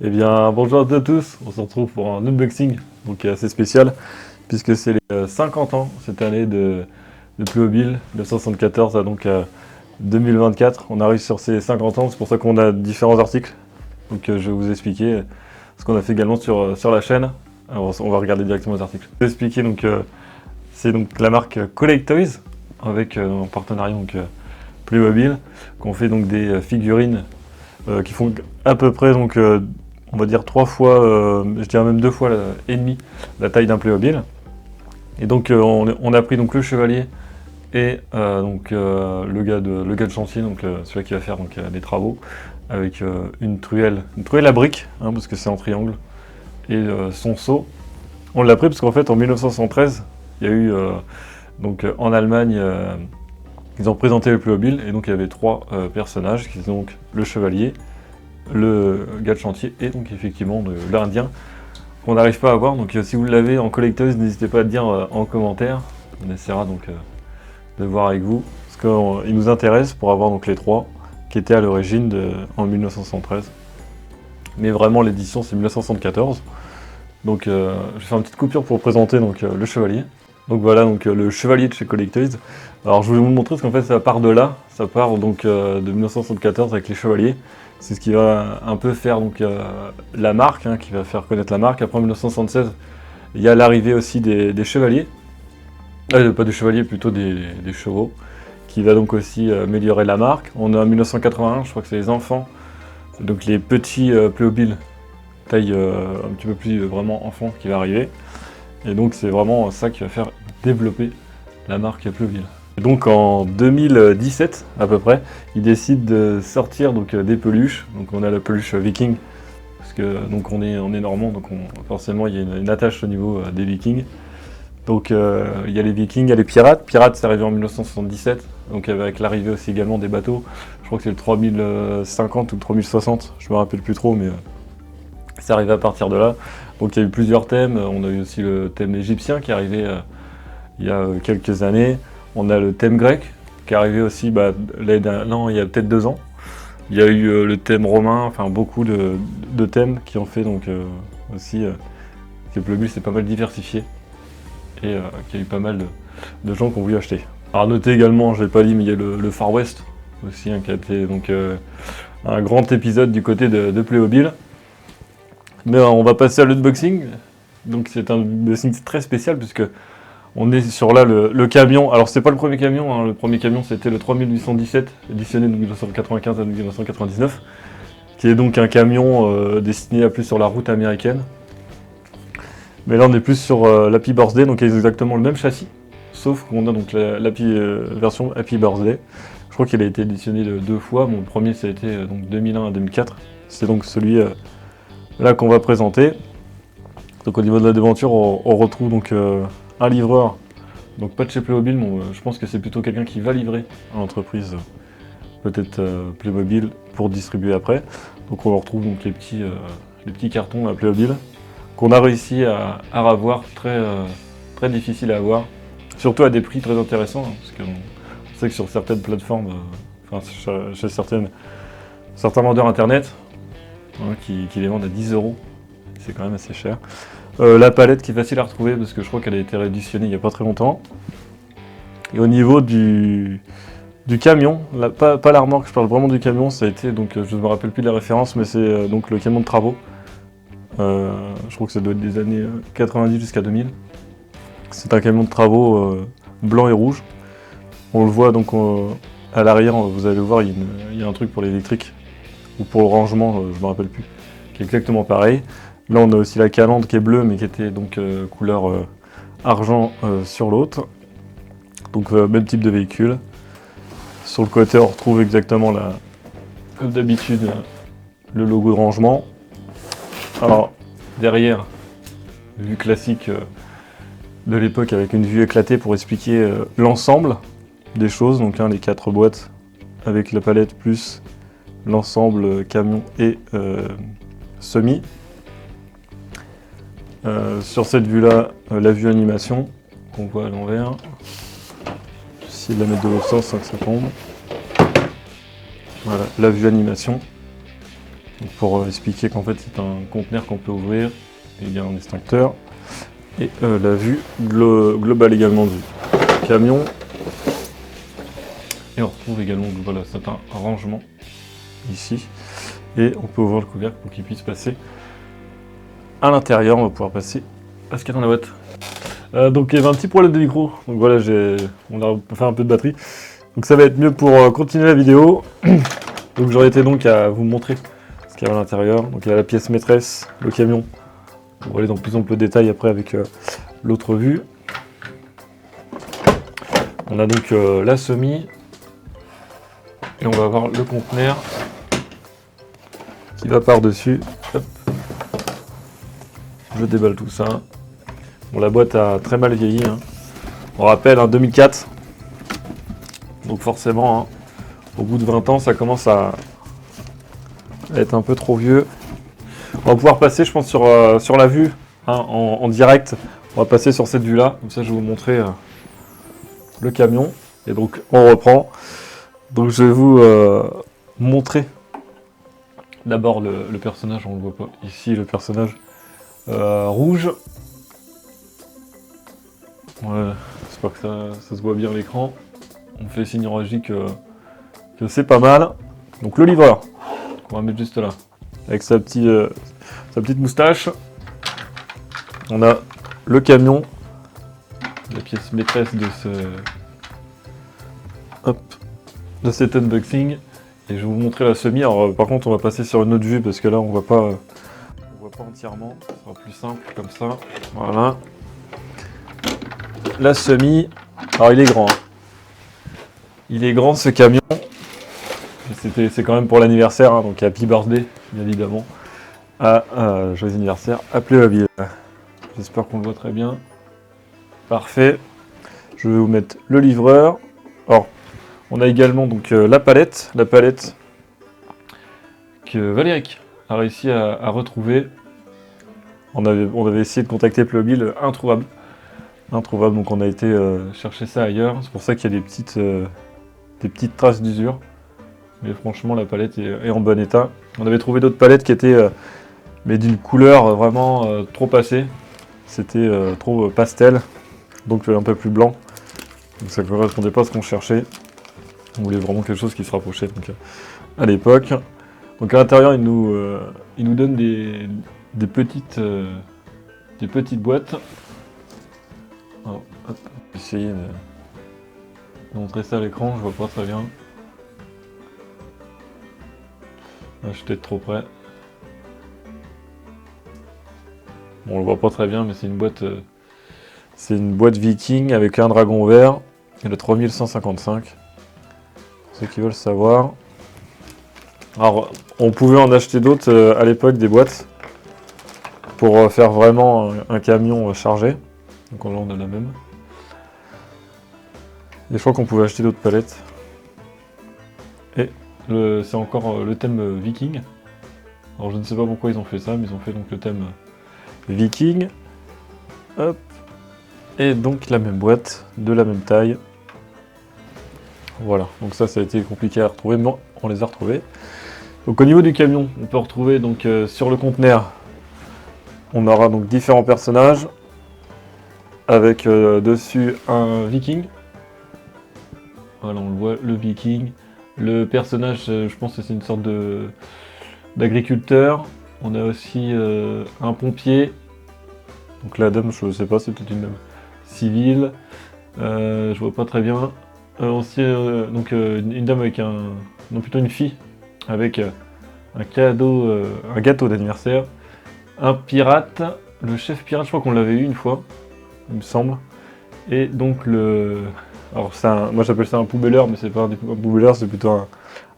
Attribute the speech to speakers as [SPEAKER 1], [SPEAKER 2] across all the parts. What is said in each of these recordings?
[SPEAKER 1] Eh bien, bonjour à tous, on se retrouve pour un unboxing donc assez spécial puisque c'est les 50 ans cette année de Playmobil, de 1974 à 2024. On arrive sur ces 50 ans, c'est pour ça qu'on a différents articles. Donc je vais vous expliquer ce qu'on a fait également sur la chaîne. Alors, on va regarder directement les articles. Je vais expliquer c'est donc la marque Collect Toys avec en partenariat Playmobil qu'on fait donc des figurines qui font à peu près on va dire 3 fois, je dirais même 2 fois et demi la taille d'un Playmobil. Et donc on a pris donc le chevalier et le gars de chantier, celui qui va faire des travaux, avec une truelle à briques, hein, parce que c'est en triangle, et son seau. On l'a pris parce qu'en fait en 1973, il y a eu en Allemagne, ils ont présenté le Playmobil, et donc il y avait 3 personnages, qui sont donc le chevalier, le gars de chantier et donc effectivement l'Indien qu'on n'arrive pas à voir. Donc si vous l'avez en collecteuse, n'hésitez pas à le dire en commentaire. On essaiera de voir avec vous, parce qu'il nous intéresse pour avoir donc les 3 qui étaient à l'origine en 1973. Mais vraiment l'édition c'est 1974. Donc je vais faire une petite coupure pour présenter le chevalier. Donc voilà le chevalier de chez Collectoys. Alors je voulais vous le montrer parce qu'en fait ça part de là, ça part de 1974 avec les chevaliers. C'est ce qui va un peu faire la marque, hein, qui va faire connaître la marque. Après en 1976, il y a l'arrivée aussi des chevaliers. Pas des chevaliers, plutôt des chevaux, qui va donc aussi améliorer la marque. On est en 1981, je crois que c'est les enfants, donc les petits Playmobil, taille un petit peu plus vraiment enfant qui va arriver. Et donc c'est vraiment ça qui va faire développer la marque Playmobil. Et donc en 2017 à peu près, ils décident de sortir des peluches. Donc on a la peluche Viking, parce que on est normand, donc forcément il y a une attache au niveau des Vikings. Donc il y a les Vikings, il y a les pirates. Pirates c'est arrivé en 1977, donc avec l'arrivée aussi également des bateaux. Je crois que c'est le 3050 ou le 3060, je me rappelle plus trop, mais c'est arrivé à partir de là. Donc il y a eu plusieurs thèmes. On a eu aussi le thème égyptien qui est arrivé il y a quelques années. On a le thème grec qui est arrivé aussi il y a peut-être 2 ans. Il y a eu le thème romain, enfin beaucoup de thèmes qui ont fait aussi que Playmobil s'est pas mal diversifié et qu'il y a eu pas mal de gens qui ont voulu acheter. Alors notez également, je l'ai pas dit, mais il y a le Far West aussi, hein, qui a été un grand épisode du côté de Playmobil. Mais on va passer à l'unboxing. Donc c'est un unboxing très spécial puisque on est sur là le camion. Alors c'est pas le premier camion, hein. Le premier camion c'était le 3817, éditionné de 1995 à 1999, qui est donc un camion destiné à plus sur la route américaine. Mais là on est plus sur l'Happy Birthday, donc il y a exactement le même châssis, sauf qu'on a donc la version Happy Birthday. Je crois qu'il a été éditionné 2 fois. Mon premier ça a été 2001 à 2004. C'est donc celui là qu'on va présenter. Donc au niveau de la devanture, on retrouve un livreur, donc pas de chez Playmobil, mais je pense que c'est plutôt quelqu'un qui va livrer à l'entreprise, peut-être Playmobil, pour distribuer après. Donc on retrouve les petits cartons à Playmobil qu'on a réussi à avoir, très difficile à avoir, surtout à des prix très intéressants, hein, parce qu'on sait que sur certaines plateformes, chez certains vendeurs internet, hein, qui les vendent à 10 €, c'est quand même assez cher. La palette qui est facile à retrouver parce que je crois qu'elle a été rééditionnée il n'y a pas très longtemps. Et au niveau du camion, pas la remorque, je parle vraiment du camion, ça a été, je ne me rappelle plus de la référence, mais c'est le camion de travaux. Je crois que ça doit être des années 90 jusqu'à 2000. C'est un camion de travaux blanc et rouge. On le voit à l'arrière, vous allez le voir, il y a un truc pour l'électrique, ou pour le rangement, je ne me rappelle plus, qui est exactement pareil. Là on a aussi la calandre qui est bleue mais qui était couleur argent sur l'autre. Donc même type de véhicule. Sur le côté on retrouve exactement comme d'habitude le logo de rangement. Alors derrière, vue classique de l'époque avec une vue éclatée pour expliquer l'ensemble des choses. Donc les 4 boîtes avec la palette plus l'ensemble camion et semi. Sur cette vue-là, la vue animation, qu'on voit à l'envers. J'essaie de la mettre de l'autre sens sans que ça tombe. Voilà, la vue animation. Donc pour expliquer qu'en fait c'est un conteneur qu'on peut ouvrir, et il y a un extincteur. Et la vue globale également du camion. Et on retrouve également voilà, c'est un rangement ici. Et on peut ouvrir le couvercle pour qu'il puisse passer à l'intérieur. On va pouvoir passer à ce qu'il y a dans la boîte. Donc il y avait un petit problème de micro. Donc voilà, on a fait un peu de batterie. Donc ça va être mieux pour continuer la vidéo. Donc j'aurais été donc à vous montrer ce qu'il y a à l'intérieur. Donc il y a la pièce maîtresse, le camion. On va aller dans plus en plus de détails après avec l'autre vue. On a donc la semi. Et on va avoir le conteneur qui va par-dessus. Je déballe tout ça. Bon, la boîte a très mal vieilli. Hein. On rappelle, 2004. Donc forcément, hein, au bout de 20 ans, ça commence à être un peu trop vieux. On va pouvoir passer, je pense, sur la vue, hein, en direct. On va passer sur cette vue-là. Comme ça, je vais vous montrer le camion. Et donc, on reprend. Donc, je vais vous montrer d'abord le personnage. On ne le voit pas ici, le personnage rouge. Ouais, j'espère que ça se voit bien à l'écran. On fait signe oragi que c'est pas mal. Donc, le livreur, on va mettre juste là, avec sa petite moustache. On a le camion, la pièce maîtresse de cet unboxing. Et je vais vous montrer la semi. Alors par contre on va passer sur une autre vue parce que là on voit pas entièrement. Ce sera plus simple comme ça. Voilà. La semi. Alors il est grand. Hein. Il est grand ce camion. C'est quand même pour l'anniversaire, hein, donc happy birthday, bien évidemment. Joyeux anniversaire à Playmobil. J'espère qu'on le voit très bien. Parfait. Je vais vous mettre le livreur. Alors, on a également donc la palette que Valéric a réussi à retrouver. On avait essayé de contacter Playmobil, introuvable. Donc on a été chercher ça ailleurs. C'est pour ça qu'il y a des petites traces d'usure. Mais franchement, la palette est en bon état. On avait trouvé d'autres palettes qui étaient mais d'une couleur vraiment trop passée. C'était trop pastel, donc un peu plus blanc. Donc ça ne correspondait pas à ce qu'on cherchait. On voulait vraiment quelque chose qui se rapprochait donc, à l'époque. Donc à l'intérieur, il nous donne des petites boîtes. Alors, hop, je vais essayer de montrer ça à l'écran, je vois pas très bien. Je suis peut-être trop près. Bon, on le voit pas très bien, mais c'est une boîte Viking avec un dragon vert et le 3155. Pour ceux qui veulent savoir. Alors, on pouvait en acheter d'autres à l'époque, des boîtes, pour faire vraiment un camion chargé. Donc là, on a la même. Et je crois qu'on pouvait acheter d'autres palettes. Et c'est encore le thème Viking. Alors, je ne sais pas pourquoi ils ont fait ça, mais ils ont fait donc le thème Viking. Hop. Et donc la même boîte, de la même taille. Voilà, donc ça a été compliqué à retrouver, mais on les a retrouvés. Donc au niveau du camion, on peut retrouver donc sur le conteneur, on aura donc différents personnages, avec dessus un viking. Voilà, on le voit, le viking. Le personnage, je pense que c'est une sorte d'agriculteur. On a aussi un pompier. Donc la dame, je ne sais pas, c'est peut-être une dame civile. Je vois pas très bien. Aussi, donc une dame avec non plutôt une fille avec un cadeau, un gâteau d'anniversaire. Un pirate, le chef pirate, je crois qu'on l'avait eu une fois, il me semble. Et donc alors moi j'appelle ça un poubelleur, mais c'est pas un poubelleur, c'est plutôt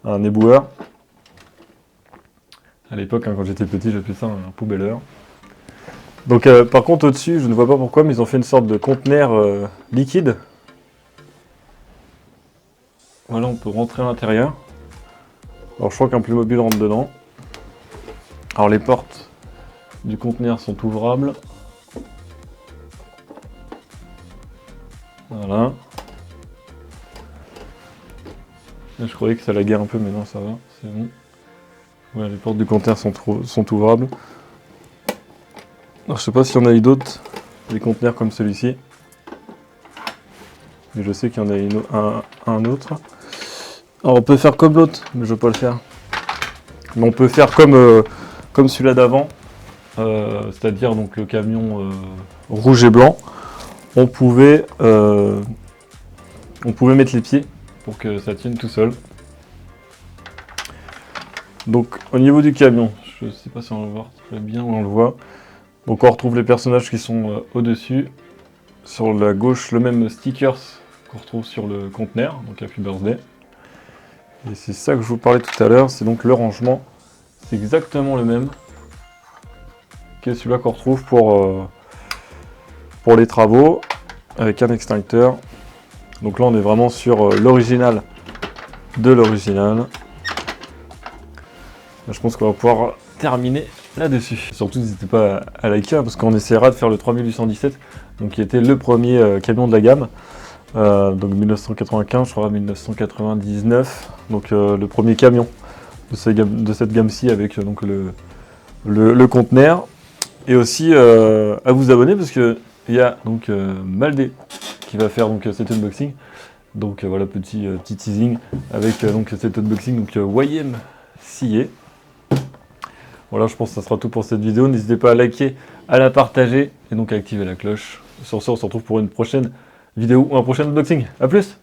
[SPEAKER 1] un éboueur. À l'époque, hein, quand j'étais petit, j'appelais ça un poubelleur. Donc par contre au-dessus, je ne vois pas pourquoi, mais ils ont fait une sorte de conteneur liquide. Voilà, on peut rentrer à l'intérieur. Alors je crois qu'un Playmobil rentre dedans. Alors les portes du conteneur sont ouvrables. Voilà. Là, je croyais que ça laguait un peu, mais non, ça va, c'est bon. Ouais, les portes du conteneur sont ouvrables. Alors, je sais pas s'il y en a eu d'autres, des conteneurs comme celui-ci. Mais je sais qu'il y en a un autre. Alors on peut faire comme l'autre, mais je vais pas le faire. Mais on peut faire comme celui-là d'avant. C'est-à-dire donc le camion rouge et blanc. On pouvait mettre les pieds pour que ça tienne tout seul. Donc au niveau du camion, je ne sais pas si on va le voir très bien, on le voit. Donc on retrouve les personnages qui sont au-dessus. Sur la gauche, le même stickers qu'on retrouve sur le conteneur, donc Happy Birthday. Et c'est ça que je vous parlais tout à l'heure, c'est donc le rangement. C'est exactement le même que celui-là qu'on retrouve pour les travaux, avec un extincteur. Donc là on est vraiment sur l'original de l'original. Je pense qu'on va pouvoir terminer là-dessus. Surtout n'hésitez pas à liker, parce qu'on essaiera de faire le 3817, donc qui était le premier camion de la gamme. Donc 1995, je crois 1999, donc le premier camion de cette gamme-ci avec donc le conteneur. Et aussi à vous abonner parce que il y a donc Maldé qui va faire donc cet unboxing. Donc voilà, petit teasing avec donc cet unboxing, donc YM scié. Voilà, je pense que ça sera tout pour cette vidéo. N'hésitez pas à liker, à la partager et donc à activer la cloche. Sur ce, on se retrouve pour une prochaine vidéo ou un prochain unboxing. A plus!